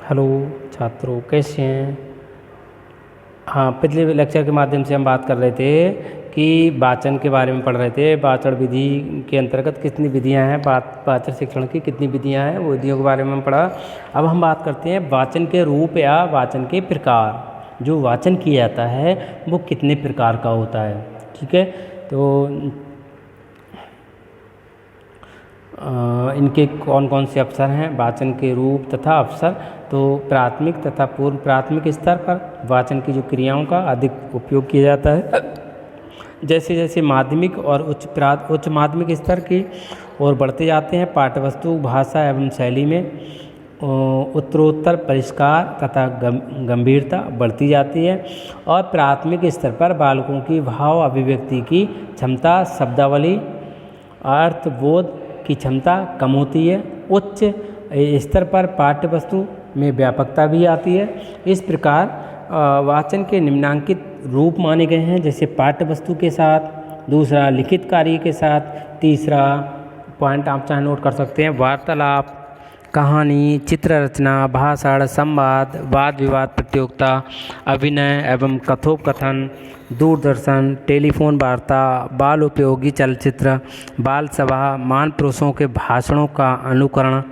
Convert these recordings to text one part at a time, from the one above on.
Hello छात्रों, कैसे हैं। हाँ, पिछले लेक्चर के माध्यम से हम बात कर रहे थे कि वाचन के बारे में पढ़ रहे थे। वाचन विधि के अंतर्गत कितनी विधियां हैं, वाचन शिक्षण की कितनी विधियां हैं, वो विधियों के बारे में हम पढ़ा। अब हम बात करते हैं वाचन के रूप या वाचन के प्रकार। जो वाचन किया जाता है वो कितने प्रकार का होता है। ठीक है, तो इनके कौन कौन से अवसर हैं, वाचन के रूप तथा अवसर। तो प्राथमिक तथा पूर्व प्राथमिक स्तर पर वाचन की जो क्रियाओं का अधिक उपयोग किया जाता है। जैसे जैसे माध्यमिक और उच्च माध्यमिक स्तर की ओर बढ़ते जाते हैं, पाठ्यवस्तु भाषा एवं शैली में उत्तरोत्तर परिष्कार तथा गंभीरता बढ़ती जाती है। और प्राथमिक स्तर पर बालकों की भाव अभिव्यक्ति की क्षमता, शब्दावली, अर्थबोध की क्षमता कम होती है। उच्च स्तर पर पाठ्यवस्तु में व्यापकता भी आती है। इस प्रकार वाचन के निम्नांकित रूप माने गए हैं, जैसे पाठ्यवस्तु के साथ, दूसरा लिखित कार्य के साथ, तीसरा पॉइंट आप चाहे नोट कर सकते हैं, वार्तालाप, कहानी, चित्र रचना, भाषण, संवाद, वाद विवाद प्रतियोगिता, अभिनय एवं कथोपकथन, दूरदर्शन, टेलीफोन वार्ता, बाल उपयोगी चलचित्र, बाल सभा, महान पुरुषों के भाषणों का अनुकरण,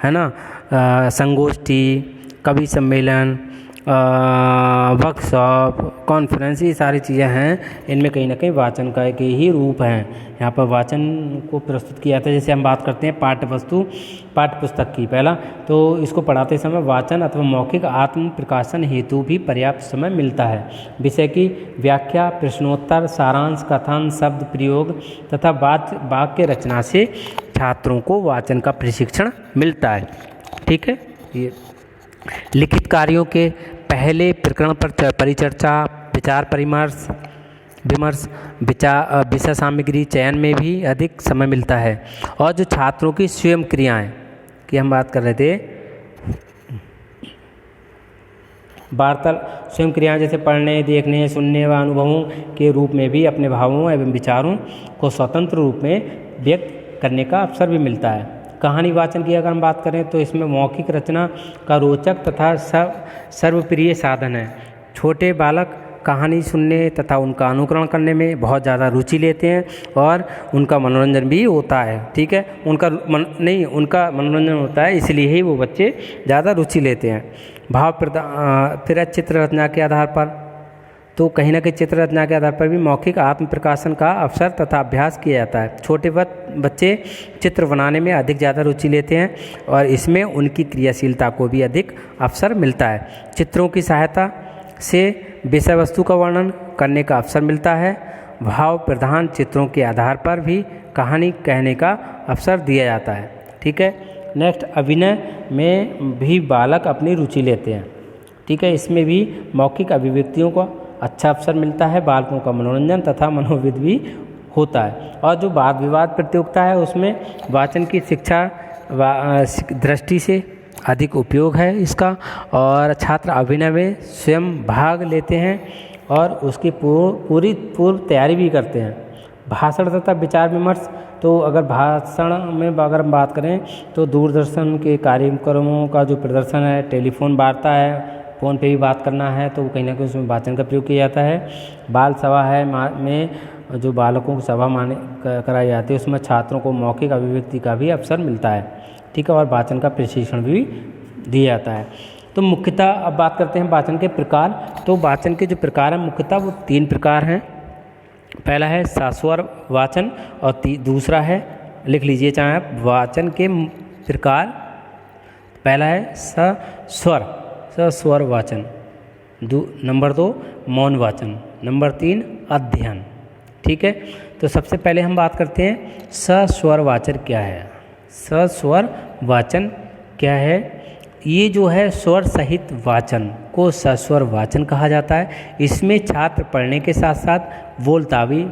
है ना, संगोष्ठी, कवि सम्मेलन, वर्कशॉप, कॉन्फ्रेंस, ये सारी चीज़ें हैं। इनमें कहीं ना कहीं वाचन का के ही रूप हैं। यहाँ पर वाचन को प्रस्तुत किया जाता है। जैसे हम बात करते हैं पाठ्यवस्तु पाठ्यपुस्तक की, पहला तो इसको पढ़ाते समय वाचन अथवा मौखिक आत्म प्रकाशन हेतु भी पर्याप्त समय मिलता है। विषय की व्याख्या, प्रश्नोत्तर, सारांश, कथन, शब्द प्रयोग तथा वाक्य रचना से छात्रों को वाचन का प्रशिक्षण मिलता है। ठीक है, ये लिखित कार्यों के पहले प्रकरण पर परिचर्चा, विचार विमर्श, विषय सामग्री चयन में भी अधिक समय मिलता है। और जो छात्रों की स्वयं क्रियाएं की हम बात कर रहे थे, स्वयं क्रियाएं जैसे पढ़ने, देखने, सुनने व अनुभवों के रूप में भी अपने भावों एवं विचारों को स्वतंत्र रूप में व्यक्त करने का अवसर भी मिलता है। कहानी वाचन की अगर हम बात करें तो इसमें मौखिक रचना का रोचक तथा सर्वप्रिय साधन है। छोटे बालक कहानी सुनने तथा उनका अनुकरण करने में बहुत ज़्यादा रुचि लेते हैं और उनका मनोरंजन भी होता है। ठीक है, उनका मनोरंजन होता है, इसलिए ही वो बच्चे ज़्यादा रुचि लेते हैं। फिर चित्र रचना के आधार पर, तो कहीं ना कहीं चित्र रचना के आधार पर भी मौखिक आत्म प्रकाशन का अवसर तथा अभ्यास किया जाता है। छोटे बच्चे चित्र बनाने में अधिक ज़्यादा रुचि लेते हैं और इसमें उनकी क्रियाशीलता को भी अधिक अवसर मिलता है। चित्रों की सहायता से विषय वस्तु का वर्णन करने का अवसर मिलता है। भाव प्रधान चित्रों के आधार पर भी कहानी कहने का अवसर दिया जाता है। ठीक है, नेक्स्ट, अभिनय में भी बालक अपनी रुचि लेते हैं। ठीक है, इसमें भी मौखिक अभिव्यक्तियों को अच्छा अवसर मिलता है। बालकों का मनोरंजन तथा मनोविद भी होता है। और जो वाद विवाद प्रतियोगिता है उसमें वाचन की शिक्षा दृष्टि से अधिक उपयोग है इसका। और छात्र अभिनय में स्वयं भाग लेते हैं और उसकी पूरी पूर्व तैयारी भी करते हैं। भाषण तथा विचार विमर्श, तो अगर भाषण में अगर हम बात करें तो दूरदर्शन के कार्यक्रमों का जो प्रदर्शन है, टेलीफोन वार्ता है, फ़ोन पे भी बात करना है, तो कहीं ना कहीं उसमें वाचन का प्रयोग किया जाता है। बाल सभा है में जो बालकों की सभा कराई जाती है, उसमें छात्रों को मौखिक अभिव्यक्ति का भी अवसर मिलता है। ठीक है, और वाचन का प्रशिक्षण भी दिया जाता है। तो मुख्यतः अब बात करते हैं वाचन के प्रकार। तो वाचन के जो प्रकार हैं मुख्यतः वो 3 प्रकार हैं। पहला है सस्वर वाचन और दूसरा है, लिख लीजिए चाहे आप, वाचन के प्रकार। पहला है सस्वर वाचन, नंबर 2 मौन वाचन, नंबर 3 अध्ययन। ठीक है, तो सबसे पहले हम बात करते हैं सस्वर वाचन क्या है। सस्वर वाचन क्या है? ये जो है स्वर सहित वाचन को सस्वर वाचन कहा जाता है। इसमें छात्र पढ़ने के साथ साथ बोलता भी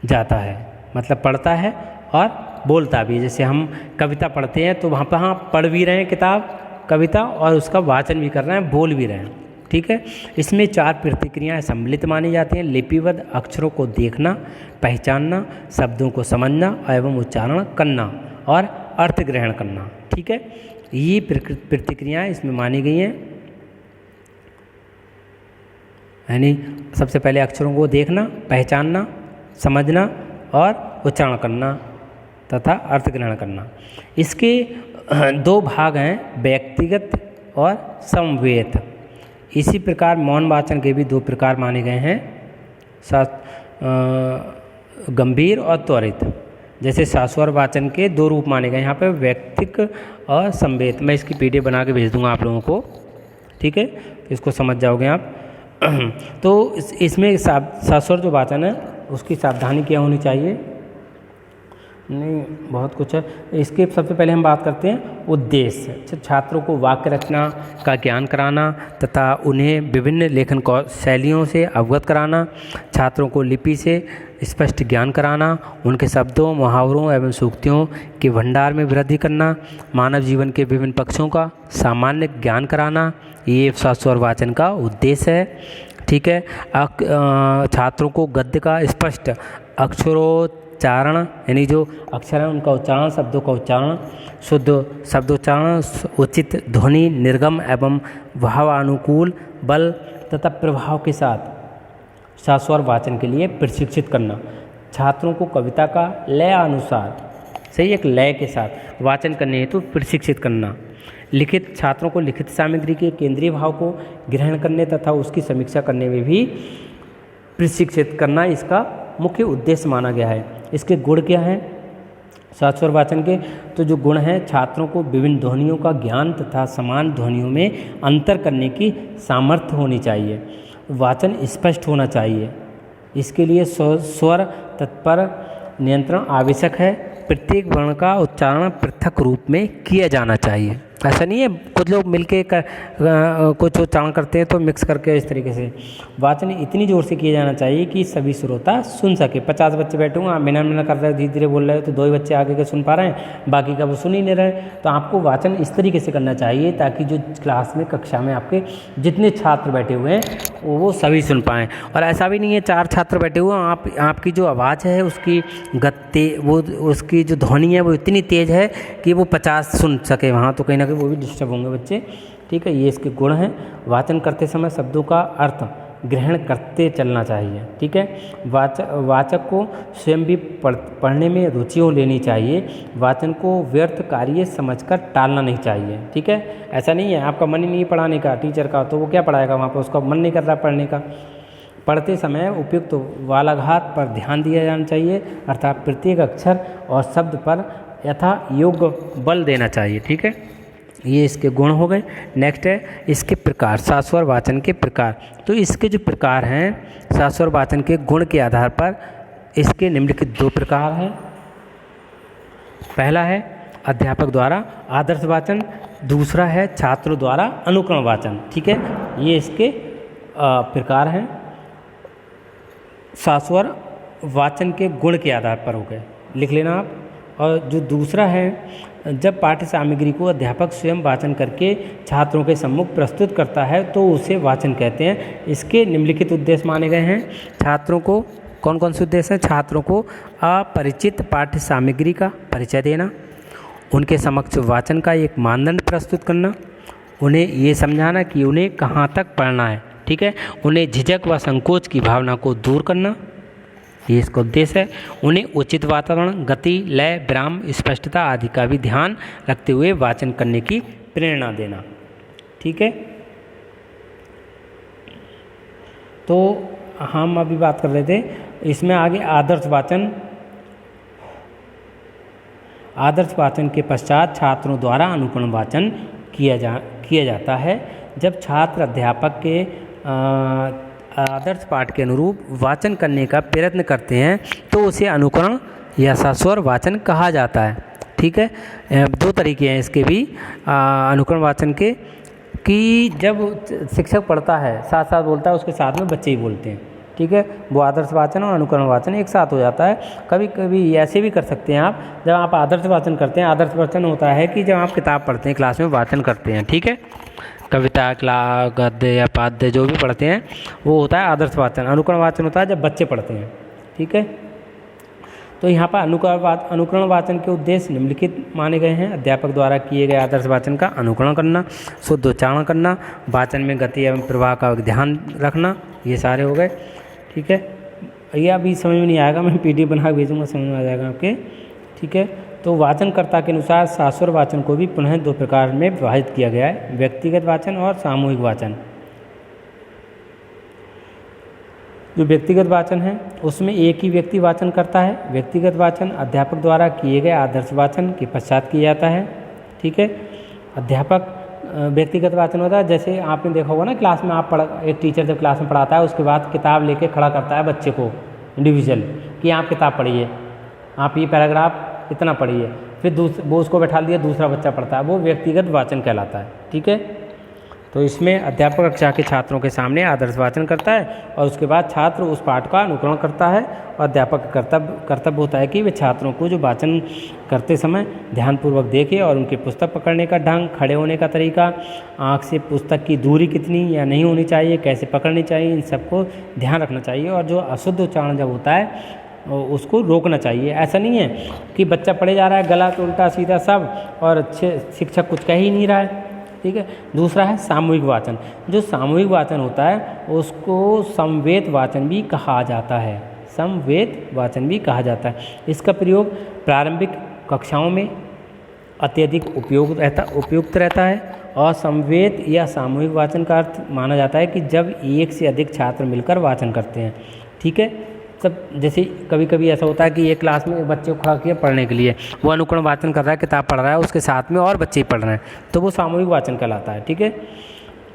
जाता है, मतलब पढ़ता है और बोलता भी। जैसे हम कविता पढ़ते हैं तो वहाँ पर हाँ पढ़ भी रहे हैं किताब कविता और उसका वाचन भी कर रहे हैं, बोल भी रहे हैं। ठीक है, इसमें 4 प्रतिक्रियाएं सम्मिलित मानी जाती हैं। लिपिबद्ध अक्षरों को देखना, पहचानना, शब्दों को समझना एवं उच्चारण करना और अर्थ ग्रहण करना। ठीक है, ये प्रतिक्रियाएँ इसमें मानी गई हैं। यानी सबसे पहले अक्षरों को देखना, पहचानना, समझना और उच्चारण करना तथा अर्थ ग्रहण करना। इसके दो भाग हैं, व्यक्तिगत और समवेत। इसी प्रकार मौन वाचन के भी दो प्रकार माने गए हैं, गंभीर और त्वरित। जैसे शाश्वर वाचन के दो रूप माने गए यहाँ पे, व्यक्तिक और समवेत। मैं इसकी पीडीएफ बना के भेज दूंगा आप लोगों को। ठीक है, इसको समझ जाओगे आप। तो इसमें शाश्वर जो वाचन है उसकी सावधानी क्या होनी चाहिए, नहीं बहुत कुछ है। इसके सबसे पहले हम बात करते हैं उद्देश्य। छात्रों को वाक्य रचना का ज्ञान कराना तथा उन्हें विभिन्न लेखन शैलियों से अवगत कराना, छात्रों को लिपि से स्पष्ट ज्ञान कराना, उनके शब्दों, मुहावरों एवं सूक्तियों के भंडार में वृद्धि करना, मानव जीवन के विभिन्न पक्षों का सामान्य ज्ञान कराना, ये शाश्वर वाचन का उद्देश्य है। ठीक है, छात्रों को गद्य का स्पष्ट अक्षरोच्चारण, यानी जो अक्षर हैं उनका उच्चारण, शब्दों का उच्चारण, शुद्ध शब्दोच्चारण, उचित ध्वनि, निर्गम एवं भावानुकूल बल तथा प्रभाव के साथ शाश्वर वाचन के लिए प्रशिक्षित करना। छात्रों को कविता का लय अनुसार, सही एक लय के साथ वाचन करने हेतु प्रशिक्षित करना। लिखित छात्रों को लिखित सामग्री के केंद्रीय भाव को ग्रहण करने तथा उसकी समीक्षा करने में भी प्रशिक्षित करना इसका मुख्य उद्देश्य माना गया है। इसके गुण क्या हैं शाश्वर वाचन के? तो जो गुण हैं, छात्रों को विभिन्न ध्वनियों का ज्ञान तथा समान ध्वनियों में अंतर करने की सामर्थ्य होनी चाहिए। वाचन स्पष्ट होना चाहिए। इसके लिए स्वर तत्पर नियंत्रण आवश्यक है। प्रत्येक वर्ण का उच्चारण पृथक रूप में किया जाना चाहिए। ऐसा नहीं है कुछ लोग मिलके कुछ उच्चारण करते हैं तो मिक्स करके इस तरीके से। वाचन इतनी ज़ोर से किया जाना चाहिए कि सभी श्रोता सुन सके। 50 बच्चे बैठे होंगे, आप मिना मिना कर रहे हो, धीरे धीरे बोल रहे हो, तो 2 ही बच्चे आगे के सुन पा रहे हैं, बाकी का वो सुन ही नहीं रहे। तो आपको वाचन इस तरीके से करना चाहिए ताकि जो क्लास में, कक्षा में आपके जितने छात्र बैठे हुए हैं वो सभी सुन पाएँ। और ऐसा भी नहीं है 4 छात्र बैठे हुए हैं, आपकी जो आवाज़ है उसकी गति, वो उसकी जो ध्वनि है वो इतनी तेज़ है कि वो 50 सुन सके वहाँ, तो कहीं ना कहीं वो भी डिस्टर्ब होंगे बच्चे। ठीक है, ये इसके गुण हैं। वाचन करते समय शब्दों का अर्थ ग्रहण करते चलना चाहिए। ठीक है, वाचक को स्वयं भी पढ़ने में रुचि लेनी चाहिए। वाचन को व्यर्थ कार्य समझकर टालना नहीं चाहिए। ठीक है, ऐसा नहीं है आपका मन ही नहीं पढ़ाने का टीचर का, तो वो क्या पढ़ाएगा वहाँ पर, उसका मन नहीं कर रहा पढ़ने का। पढ़ते समय उपयुक्त वालाघात पर ध्यान दिया जाना चाहिए, अर्थात प्रत्येक अक्षर और शब्द पर यथा योग्य बल देना चाहिए। ठीक है, ये इसके गुण हो गए। नेक्स्ट है इसके प्रकार, शाश्वर वाचन के प्रकार। तो इसके जो प्रकार हैं शाश्वर वाचन के गुण के आधार पर इसके निम्नलिखित 2 प्रकार हैं। पहला है अध्यापक द्वारा आदर्श वाचन, दूसरा है छात्रों द्वारा अनुकरण वाचन। ठीक है, ये इसके प्रकार हैं शाश्वर वाचन के गुण के आधार पर हो गए, लिख लेना आप। और जो दूसरा है, जब पाठ्य सामग्री को अध्यापक स्वयं वाचन करके छात्रों के सम्मुख प्रस्तुत करता है तो उसे वाचन कहते हैं। इसके निम्नलिखित उद्देश्य माने गए हैं। छात्रों को कौन कौन से उद्देश्य हैं? छात्रों को अपरिचित पाठ्य सामग्री का परिचय देना, उनके समक्ष वाचन का एक मानदंड प्रस्तुत करना, उन्हें ये समझाना कि उन्हें कहाँ तक पढ़ना है। ठीक है, उन्हें झिझक व संकोच की भावना को दूर करना, ये इसका उद्देश्य है। उन्हें उचित वातावरण, गति, लय, विराम, स्पष्टता आदि का भी ध्यान रखते हुए वाचन करने की प्रेरणा देना। ठीक है, तो हम अभी बात कर रहे थे इसमें आगे आदर्श वाचन। आदर्श वाचन के पश्चात छात्रों द्वारा अनुकरण वाचन किया जाता है। जब छात्र अध्यापक के आदर्श पाठ के अनुरूप वाचन करने का प्रयत्न करते हैं तो उसे अनुकरण या शाश्वर वाचन कहा जाता है। ठीक है, 2 तरीके हैं इसके भी अनुकरण वाचन के, कि जब शिक्षक पढ़ता है साथ साथ बोलता है, उसके साथ में बच्चे ही बोलते हैं। ठीक है, वो आदर्श वाचन और अनुकरण वाचन एक साथ हो जाता है। कभी कभी ऐसे भी कर सकते हैं आप, जब आप आदर्श वाचन करते हैं, आदर्श वाचन होता है कि जब आप किताब पढ़ते हैं, क्लास में वाचन करते हैं। ठीक है, कविता, गद्य या पाद्य जो भी पढ़ते हैं वो होता है आदर्श वाचन। अनुकरण वाचन होता है जब बच्चे पढ़ते हैं। ठीक है, तो यहाँ पर अनुकरण वाचन के उद्देश्य निम्नलिखित माने गए हैं। अध्यापक द्वारा किए गए आदर्श वाचन का अनुकरण करना, शुद्ध उच्चारण करना, वाचन में गति एवं प्रवाह का ध्यान रखना, ये सारे हो गए। ठीक है, ये अभी समझ में नहीं आएगा, मैं PDF बना के भेजूँगा, समझ में आ जाएगा आपके। ठीक है, तो वाचनकर्ता के अनुसार शाश्वत वाचन को भी पुनः 2 प्रकार में विभाजित किया गया है, व्यक्तिगत वाचन और सामूहिक वाचन। जो व्यक्तिगत वाचन है उसमें एक ही व्यक्ति वाचन करता है। व्यक्तिगत वाचन अध्यापक द्वारा किए गए आदर्श वाचन के पश्चात किया जाता है। ठीक है, अध्यापक व्यक्तिगत वाचन होता है, जैसे आपने देखा होगा ना क्लास में, एक टीचर जब क्लास में पढ़ाता है उसके बाद किताब लेके खड़ा करता है बच्चे को इंडिविजुअल कि आप किताब पढ़िए, आप ये पैराग्राफ इतना पढ़िए, फिर वो उसको बैठा दिया, दूसरा बच्चा पढ़ता है, वो व्यक्तिगत वाचन कहलाता है। ठीक है, तो इसमें अध्यापक कक्षा के छात्रों के सामने आदर्श वाचन करता है और उसके बाद छात्र उस पाठ का अनुकरण करता है, और अध्यापक का कर्तव्य होता है कि वे छात्रों को जो वाचन करते समय ध्यानपूर्वक देखे और उनके पुस्तक पकड़ने का ढंग, खड़े होने का तरीका, आँख से पुस्तक की दूरी कितनी या नहीं होनी चाहिए, कैसे पकड़नी चाहिए, इन सबको ध्यान रखना चाहिए। और जो अशुद्ध उच्चारण जब होता है उसको रोकना चाहिए। ऐसा नहीं है कि बच्चा पढ़े जा रहा है गलत उल्टा सीधा सब और शिक्षक कुछ कह ही नहीं रहा है। ठीक है, दूसरा है सामूहिक वाचन। जो सामूहिक वाचन होता है उसको समवेत वाचन भी कहा जाता है, समवेत वाचन भी कहा जाता है। इसका प्रयोग प्रारंभिक कक्षाओं में अत्यधिक उपयुक्त रहता है और समवेत या सामूहिक वाचन का अर्थ माना जाता है कि जब एक से अधिक छात्र मिलकर वाचन करते हैं। ठीक है, सब जैसे कभी कभी ऐसा होता है कि एक क्लास में एक बच्चे को खड़ा किया पढ़ने के लिए, वो अनुकरण वाचन कर रहा है, किताब पढ़ रहा है, उसके साथ में और बच्चे पढ़ रहे हैं, तो वो सामूहिक वाचन कहलाता है। ठीक है,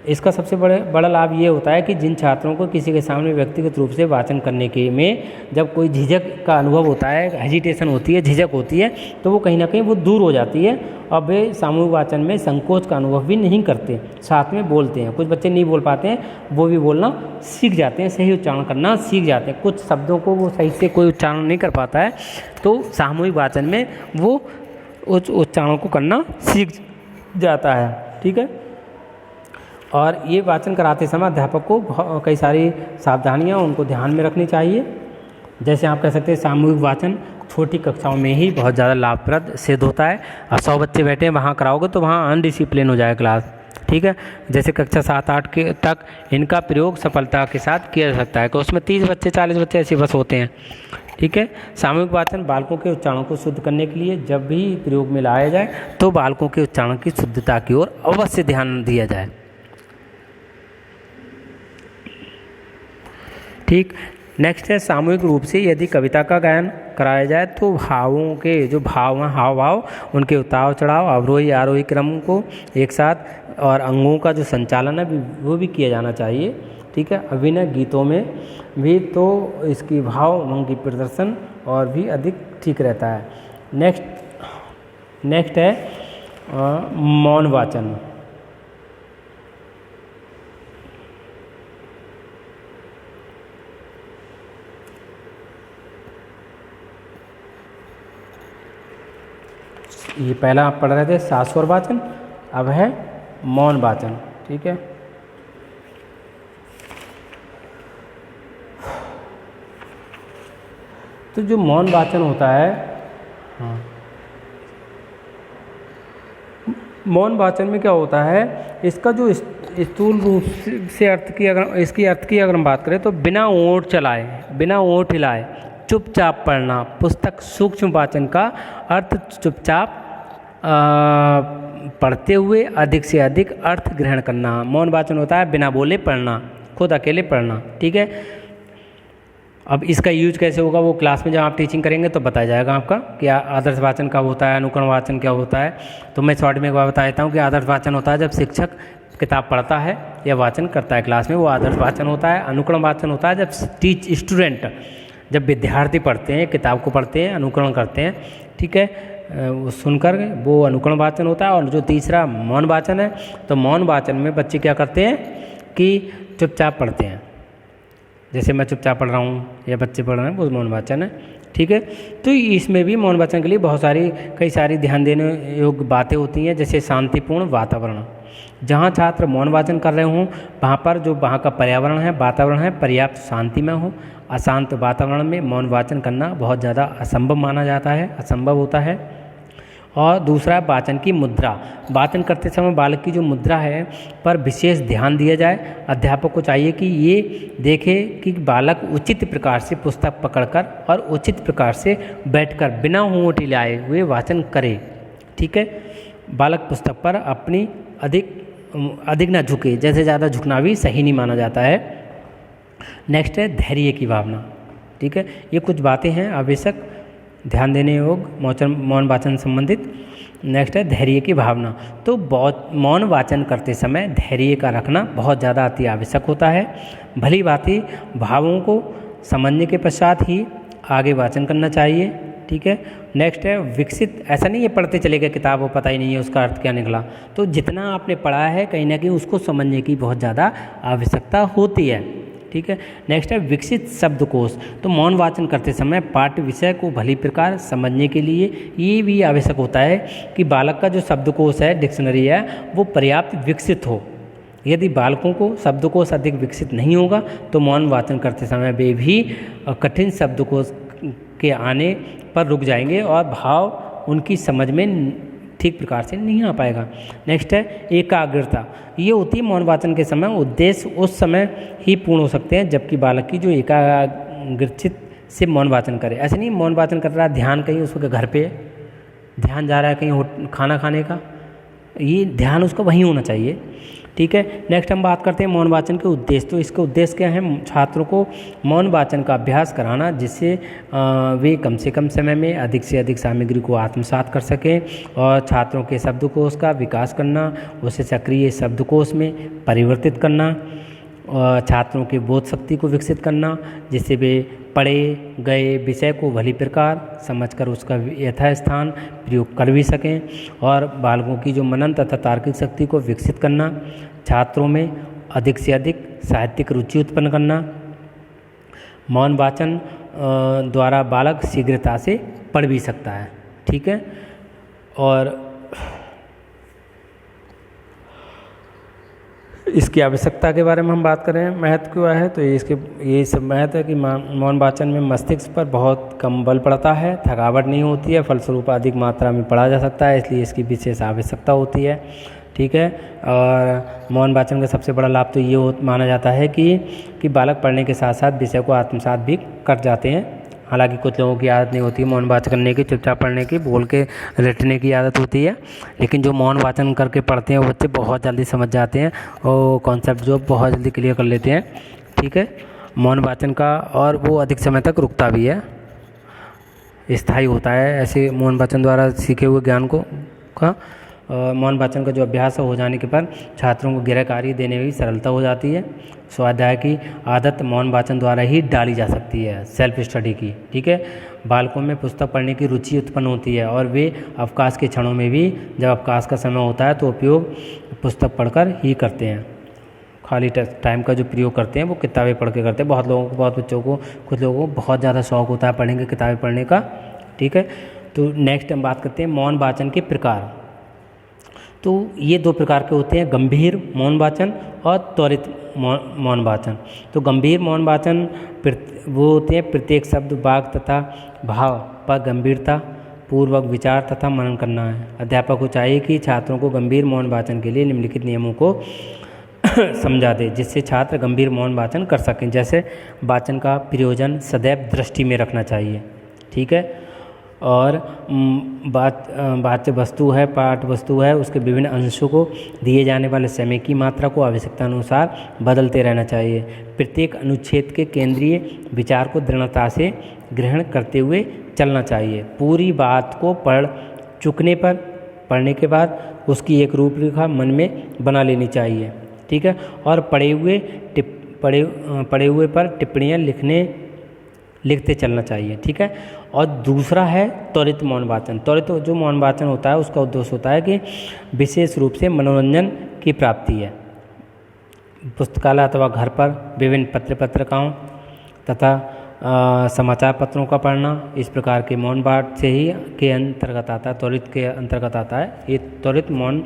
इसका सबसे बड़ा लाभ ये होता है कि जिन छात्रों को किसी के सामने व्यक्तिगत रूप से वाचन करने के में जब कोई झिझक का अनुभव होता है, हेजिटेशन होती है, झिझक होती है, तो वो कहीं ना कहीं वो दूर हो जाती है और वे सामूहिक वाचन में संकोच का अनुभव भी नहीं करते, साथ में बोलते हैं। कुछ बच्चे नहीं बोल पाते हैं, वो भी बोलना सीख जाते हैं, सही उच्चारण करना सीख जाते हैं। कुछ शब्दों को वो सही से कोई उच्चारण नहीं कर पाता है, तो सामूहिक वाचन में वो उस उच्चारण को करना सीख जाता है। ठीक है, और ये वाचन कराते समय अध्यापक को कई सारी सावधानियां उनको ध्यान में रखनी चाहिए। जैसे आप कह सकते हैं सामूहिक वाचन छोटी कक्षाओं में ही बहुत ज़्यादा लाभप्रद सिद्ध होता है। और 100 बच्चे बैठे हैं वहाँ कराओगे तो वहाँ अनडिसिप्लिन हो जाए क्लास। ठीक है, जैसे कक्षा 7-8 के तक इनका प्रयोग सफलता के साथ किया जा सकता है कि उसमें 30 बच्चे 40 बच्चे ऐसे बस होते हैं। ठीक है, सामूहिक वाचन बालकों के उच्चारण को शुद्ध करने के लिए जब भी प्रयोग में लाया जाए तो बालकों के उच्चारण की शुद्धता की ओर अवश्य ध्यान दिया जाए। ठीक, नेक्स्ट है सामूहिक रूप से यदि कविता का गायन कराया जाए तो भावों के जो हाव भाव उनके उतार चढ़ाव, अवरोही आरोही क्रम को एक साथ और अंगों का जो संचालन है वो भी किया जाना चाहिए। ठीक है, अभिनय गीतों में भी तो इसकी भाव उमंग की प्रदर्शन और भी अधिक ठीक रहता है। नेक्स्ट है मौन वाचन। ये पहला आप पढ़ रहे थे शाश्वत वाचन, अब है मौन वाचन। ठीक है, तो जो मौन वाचन होता है, मौन वाचन में क्या होता है, इसका जो स्थूल रूप से इसकी अर्थ की अगर हम बात करें तो बिना ओंठ चलाए, बिना ओंठ हिलाए चुपचाप पढ़ना। पुस्तक सूक्ष्म वाचन का अर्थ चुपचाप पढ़ते हुए अधिक से अधिक अर्थ ग्रहण करना। मौन वाचन होता है बिना बोले पढ़ना, खुद अकेले पढ़ना। ठीक है, अब इसका यूज कैसे होगा वो क्लास में जब आप टीचिंग करेंगे तो बताया जाएगा आपका कि आदर्श वाचन क्या होता है, अनुकरण वाचन क्या होता है। तो मैं शॉर्ट में एक बार बता देता हूँ कि आदर्श वाचन होता है जब शिक्षक किताब पढ़ता है या वाचन करता है क्लास में, वो आदर्श वाचन होता है। अनुकरण वाचन होता है जब स्टूडेंट, जब विद्यार्थी पढ़ते हैं, किताब को पढ़ते हैं, अनुकरण करते हैं। ठीक है, वो सुनकर वो अनुकरण वाचन होता है। और जो तीसरा मौन वाचन है, तो मौन वाचन में बच्चे क्या करते हैं कि चुपचाप पढ़ते हैं, जैसे मैं चुपचाप पढ़ रहा हूँ या बच्चे पढ़ रहे हैं, वो मौन वाचन है। ठीक है, तो इसमें भी मौन वाचन के लिए कई सारी ध्यान देने योग्य बातें होती हैं, जैसे शांतिपूर्ण वातावरण। जहाँ छात्र मौन वाचन कर रहे हों वहाँ पर जो वहाँ का पर्यावरण है, वातावरण है, पर्याप्त शांतिमय हो। अशांत वातावरण में मौन वाचन करना बहुत ज़्यादा असंभव माना जाता है, असंभव होता है। और दूसरा वाचन की मुद्रा। वाचन करते समय बालक की जो मुद्रा है पर विशेष ध्यान दिया जाए। अध्यापक को चाहिए कि ये देखे कि बालक उचित प्रकार से पुस्तक पकड़कर और उचित प्रकार से बैठकर बिना होंठ हिलाए हुए वाचन करे। ठीक है, बालक पुस्तक पर अपनी अधिक ना झुके, जैसे ज़्यादा झुकना भी सही नहीं माना जाता है। नेक्स्ट है धैर्य की भावना। ठीक है, ये कुछ बातें हैं आवश्यक ध्यान देने योग्य मौन वाचन संबंधित। नेक्स्ट है धैर्य की भावना। तो मौन वाचन करते समय धैर्य का रखना बहुत ज़्यादा अति आवश्यक होता है। भली भांति भावों को समझने के पश्चात ही आगे वाचन करना चाहिए। ठीक है, नेक्स्ट है विकसित। ऐसा नहीं है पढ़ते चले गए किताब वो पता ही नहीं है उसका अर्थ क्या निकला। तो जितना आपने पढ़ा है कहीं ना कहीं उसको समझने की बहुत ज़्यादा आवश्यकता होती है। ठीक है, नेक्स्ट है विकसित शब्दकोश। तो मौन वाचन करते समय पाठ्य विषय को भली प्रकार समझने के लिए ये भी आवश्यक होता है कि बालक का जो शब्दकोश है, डिक्शनरी है, वो पर्याप्त विकसित हो। यदि बालकों को शब्दकोश अधिक विकसित नहीं होगा तो मौन वाचन करते समय वे भी कठिन शब्दकोश के आने पर रुक जाएंगे और भाव उनकी समझ में ठीक प्रकार से नहीं आ पाएगा। नेक्स्ट है एकाग्रता। ये होती है मौन वाचन के समय उद्देश्य उस समय ही पूर्ण हो सकते हैं जबकि बालक की जो एकाग्रचित से मौन वाचन करे। ऐसे नहीं मौन वाचन कर रहा है, ध्यान कहीं उसके घर पे ध्यान जा रहा है, कहीं खाना खाने का, ये ध्यान उसका वहीं होना चाहिए। ठीक है, नेक्स्ट हम बात करते हैं मौन वाचन के उद्देश्य। तो इसके उद्देश्य क्या है? छात्रों को मौन वाचन का अभ्यास कराना जिससे वे कम से कम समय में अधिक से अधिक सामग्री को आत्मसात कर सकें और छात्रों के शब्दकोश का विकास करना, उसे सक्रिय शब्दकोश में परिवर्तित करना और छात्रों की बोध शक्ति को विकसित करना जिससे वे पढ़े गए विषय को भली प्रकार समझकर उसका यथास्थान प्रयोग कर भी सकें और बालकों की जो मनन तथा तार्किक शक्ति को विकसित करना, छात्रों में अधिक से अधिक साहित्यिक रुचि उत्पन्न करना। मौन वाचन द्वारा बालक शीघ्रता से पढ़ भी सकता है। ठीक है, और इसकी आवश्यकता के बारे में हम बात करें, महत्व क्यों है, तो ये सब महत्व है कि मौन वाचन में मस्तिष्क पर बहुत कम बल पड़ता है, थकावट नहीं होती है, फलस्वरूप अधिक मात्रा में पढ़ा जा सकता है, इसलिए इसकी विशेष आवश्यकता होती है। ठीक है, और मौन वाचन का सबसे बड़ा लाभ तो ये माना जाता है कि बालक पढ़ने के साथ साथ विषय को आत्मसात भी कर जाते हैं। हालांकि कुछ लोगों की आदत नहीं होती है मौन वाचन करने की, चुपचाप पढ़ने की, बोल के रटने की आदत होती है, लेकिन जो मौन वाचन करके पढ़ते हैं वो बच्चे बहुत जल्दी समझ जाते हैं और कॉन्सेप्ट जो बहुत जल्दी क्लियर कर लेते हैं। ठीक है, मौन वाचन का और वो अधिक समय तक रुकता भी है, स्थायी होता है ऐसे मौन वाचन द्वारा सीखे हुए ज्ञान का। मौन वाचन का जो अभ्यास हो जाने के बाद छात्रों को गृह कार्य देने में भी सरलता हो जाती है। स्वाध्याय की आदत मौन वाचन द्वारा ही डाली जा सकती है, सेल्फ स्टडी की। ठीक है, बालकों में पुस्तक पढ़ने की रुचि उत्पन्न होती है और वे अवकाश के क्षणों में भी, जब अवकाश का समय होता है तो उपयोग पुस्तक पढ़कर ही करते हैं। खाली टाइम का जो प्रयोग करते हैं वो किताबें पढ़ के करते हैं। बहुत लोगों को, बहुत बच्चों को, कुछ लोगों को बहुत ज़्यादा शौक होता है पढ़ने के, किताबें पढ़ने का। ठीक है, तो नेक्स्ट हम बात करते हैं मौन वाचन के प्रकार। तो ये दो प्रकार के होते हैं, गंभीर मौन वाचन और त्वरित मौन वाचन। तो गंभीर मौन वाचन वो होते हैं प्रत्येक शब्द, वाक्य तथा भाव पर गंभीरता पूर्वक विचार तथा मनन करना है। अध्यापक को चाहिए कि छात्रों को गंभीर मौन वाचन के लिए निम्नलिखित नियमों को समझा दे जिससे छात्र गंभीर मौन वाचन कर सकें। जैसे वाचन का प्रयोजन सदैव दृष्टि में रखना चाहिए। ठीक है, और वाच्य वस्तु है, पाठ वस्तु है, उसके विभिन्न अंशों को दिए जाने वाले समय की मात्रा को आवश्यकता अनुसार बदलते रहना चाहिए। प्रत्येक अनुच्छेद के केंद्रीय विचार को दृढ़ता से ग्रहण करते हुए चलना चाहिए। पूरी बात को पढ़ने के बाद उसकी एक रूपरेखा मन में बना लेनी चाहिए। ठीक है, और पढ़े हुए पर टिप्पणियाँ लिखते चलना चाहिए। ठीक है, और दूसरा है त्वरित मौन वाचन। त्वरित जो मौन वाचन होता है उसका उद्देश्य होता है कि विशेष रूप से मनोरंजन की प्राप्ति है। पुस्तकालय अथवा घर पर विभिन्न पत्रिकाओं तथा समाचार पत्रों का पढ़ना इस प्रकार के मौन वाचन से ही के अंतर्गत आता है, त्वरित के अंतर्गत आता है। ये त्वरित मौन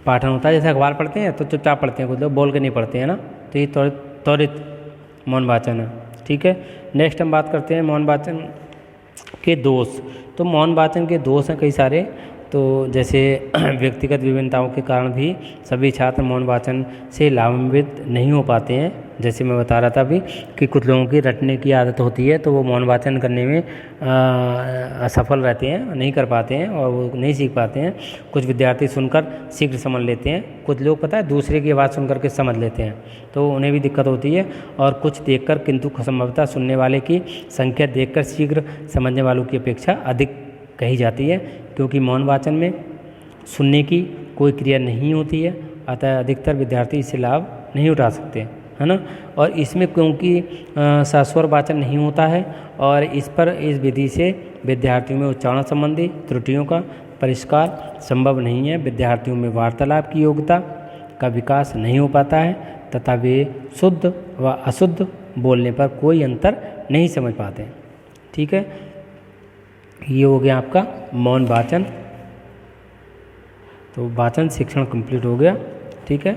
पाठन होता है। जैसे अखबार पढ़ते हैं तो चुपचाप पढ़ते हैं, कुछ लोग बोल के नहीं पढ़ते हैं ना, तो ये त्वरित मौन वाचन है। ठीक है, नेक्स्ट हम बात करते हैं मौन वाचन के दोष। तो मौन वाचन के दोष हैं कई सारे। तो जैसे व्यक्तिगत विभिन्नताओं के कारण भी सभी छात्र मौन वाचन से लाभान्वित नहीं हो पाते हैं। जैसे मैं बता रहा था अभी कि कुछ लोगों की रटने की आदत होती है, तो वो मौन वाचन करने में असफल रहते हैं, नहीं कर पाते हैं और वो नहीं सीख पाते हैं। कुछ विद्यार्थी सुनकर शीघ्र समझ लेते हैं, कुछ लोग पता है दूसरे की आवाज़ सुन करके समझ लेते हैं, तो उन्हें भी दिक्कत होती है। और कुछ देखकर, किंतु संभवतः सुनने वाले की संख्या देखकर शीघ्र समझने वालों की अपेक्षा अधिक कही जाती है, क्योंकि मौन वाचन में सुनने की कोई क्रिया नहीं होती है, अतः अधिकतर विद्यार्थी इससे लाभ नहीं उठा सकते, है ना। और इसमें क्योंकि सस्वर वाचन नहीं होता है और इस विधि से विद्यार्थियों में उच्चारण संबंधी त्रुटियों का परिष्कार संभव नहीं है। विद्यार्थियों में वार्तालाप की योग्यता का विकास नहीं हो पाता है तथा वे शुद्ध व अशुद्ध बोलने पर कोई अंतर नहीं समझ पाते। ठीक है, ये हो गया आपका मौन वाचन। तो वाचन शिक्षण कंप्लीट हो गया। ठीक है,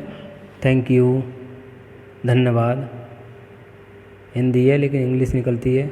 थैंक यू, धन्यवाद। हिंदी है लेकिन इंग्लिश निकलती है।